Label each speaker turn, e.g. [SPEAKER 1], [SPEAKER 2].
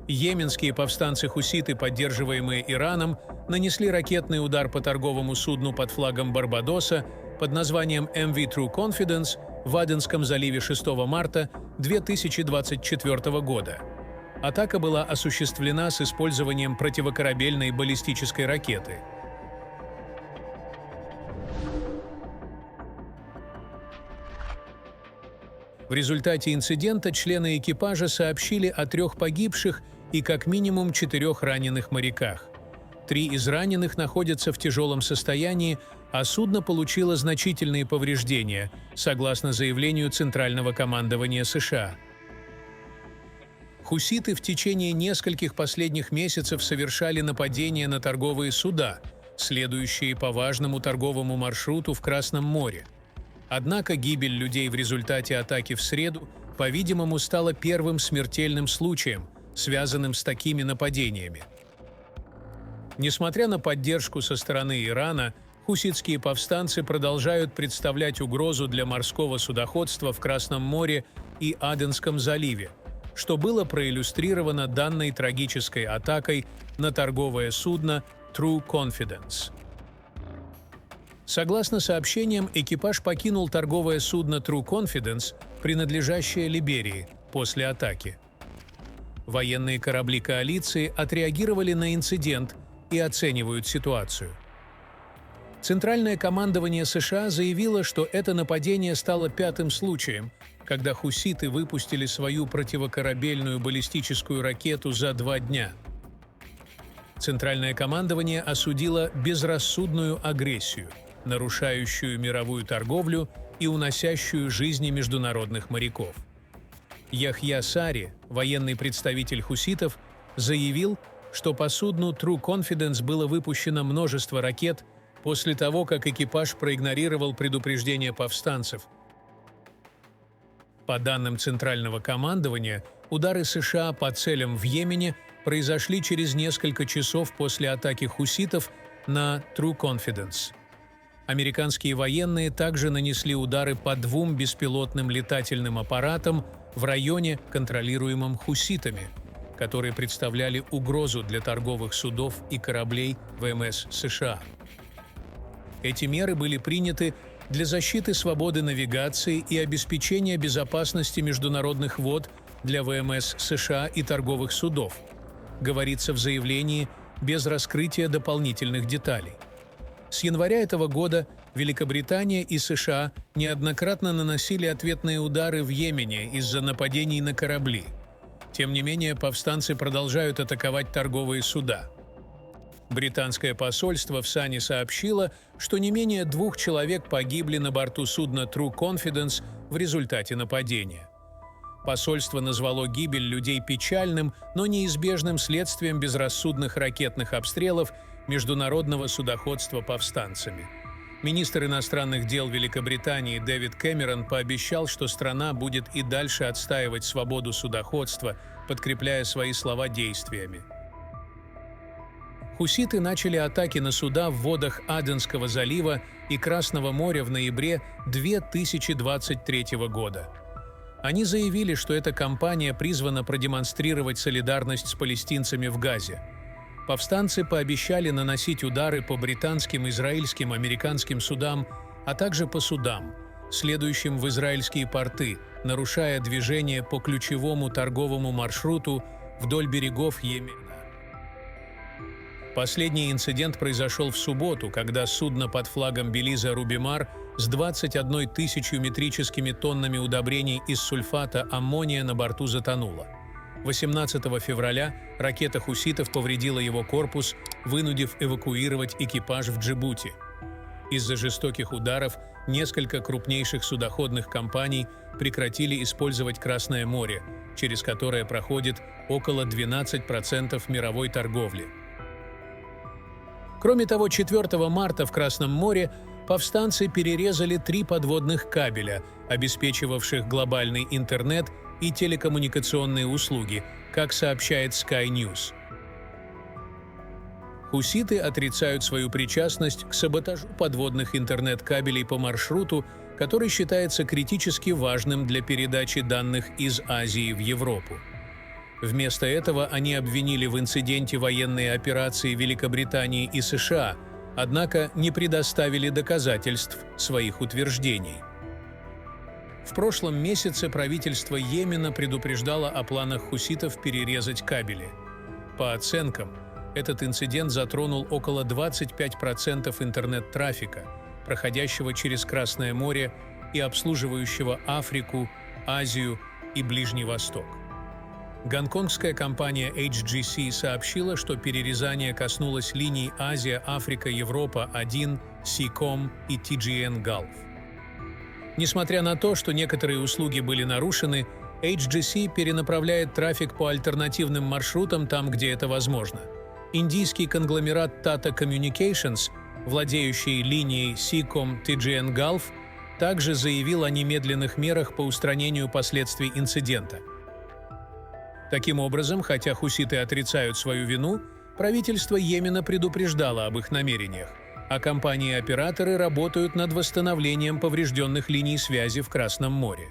[SPEAKER 1] Йеменские повстанцы-хуситы, поддерживаемые Ираном, нанесли ракетный удар по торговому судну под флагом Барбадоса под названием MV True Confidence в Аденском заливе 6 марта 2024 года. Атака была осуществлена с использованием противокорабельной баллистической ракеты. В результате инцидента члены экипажа сообщили о 3 погибших и как минимум 4 раненых моряках. 3 из раненых находятся в тяжелом состоянии, а судно получило значительные повреждения, согласно заявлению Центрального командования США. Хуситы в течение нескольких последних месяцев совершали нападения на торговые суда, следующие по важному торговому маршруту в Красном море. Однако гибель людей в результате атаки в среду, по-видимому, стала первым смертельным случаем, связанным с такими нападениями. Несмотря на поддержку со стороны Ирана, хуситские повстанцы продолжают представлять угрозу для морского судоходства в Красном море и Аденском заливе, что было проиллюстрировано данной трагической атакой на торговое судно True Confidence. Согласно сообщениям, экипаж покинул торговое судно True Confidence, принадлежащее Либерии, после атаки. Военные корабли коалиции отреагировали на инцидент и оценивают ситуацию. Центральное командование США заявило, что это нападение стало 5-м случаем, когда хуситы выпустили свою противокорабельную баллистическую ракету за 2 дня. Центральное командование осудило безрассудную агрессию, нарушающую мировую торговлю и уносящую жизни международных моряков. Яхья Сари, военный представитель хуситов, заявил, что по судну True Confidence было выпущено множество ракет после того, как экипаж проигнорировал предупреждение повстанцев. По данным Центрального командования, удары США по целям в Йемене произошли через несколько часов после атаки хуситов на True Confidence. Американские военные также нанесли удары по 2 беспилотным летательным аппаратам в районе, контролируемом хуситами, которые представляли угрозу для торговых судов и кораблей ВМС США. Эти меры были приняты для защиты свободы навигации и обеспечения безопасности международных вод для ВМС США и торговых судов, говорится в заявлении без раскрытия дополнительных деталей. С января этого года Великобритания и США неоднократно наносили ответные удары в Йемене из-за нападений на корабли. Тем не менее, повстанцы продолжают атаковать торговые суда. Британское посольство в Сане сообщило, что не менее 2 человек погибли на борту судна True Confidence в результате нападения. Посольство назвало гибель людей печальным, но неизбежным следствием безрассудных ракетных обстрелов международного судоходства повстанцами. Министр иностранных дел Великобритании Дэвид Кэмерон пообещал, что страна будет и дальше отстаивать свободу судоходства, подкрепляя свои слова действиями. Хуситы начали атаки на суда в водах Аденского залива и Красного моря в ноябре 2023 года. Они заявили, что эта кампания призвана продемонстрировать солидарность с палестинцами в Газе. Повстанцы пообещали наносить удары по британским, израильским, американским судам, а также по судам, следующим в израильские порты, нарушая движение по ключевому торговому маршруту вдоль берегов Йемена. Последний инцидент произошел в субботу, когда судно под флагом Белиза «Рубимар» с 21 тысячей метрическими тоннами удобрений из сульфата аммония на борту затонуло. 18 февраля ракета хуситов повредила его корпус, вынудив эвакуировать экипаж в Джибути. Из-за жестоких ударов несколько крупнейших судоходных компаний прекратили использовать Красное море, через которое проходит около 12% мировой торговли. Кроме того, 4 марта в Красном море повстанцы перерезали 3 подводных кабеля, обеспечивавших глобальный интернет и телекоммуникационные услуги, как сообщает Sky News. Хуситы отрицают свою причастность к саботажу подводных интернет-кабелей по маршруту, который считается критически важным для передачи данных из Азии в Европу. Вместо этого они обвинили в инциденте военные операции Великобритании и США, однако не предоставили доказательств своих утверждений. В прошлом месяце правительство Йемена предупреждало о планах хуситов перерезать кабели. По оценкам, этот инцидент затронул около 25% интернет-трафика, проходящего через Красное море и обслуживающего Африку, Азию и Ближний Восток. Гонконгская компания HGC сообщила, что перерезание коснулось линий Азия, Африка, Европа 1, Seacom и TGN Gulf. Несмотря на то, что некоторые услуги были нарушены, HGC перенаправляет трафик по альтернативным маршрутам там, где это возможно. Индийский конгломерат Tata Communications, владеющий линией Seacom TGN Gulf, также заявил о немедленных мерах по устранению последствий инцидента. Таким образом, хотя хуситы отрицают свою вину, правительство Йемена предупреждало об их намерениях, а компании-операторы работают над восстановлением поврежденных линий связи в Красном море.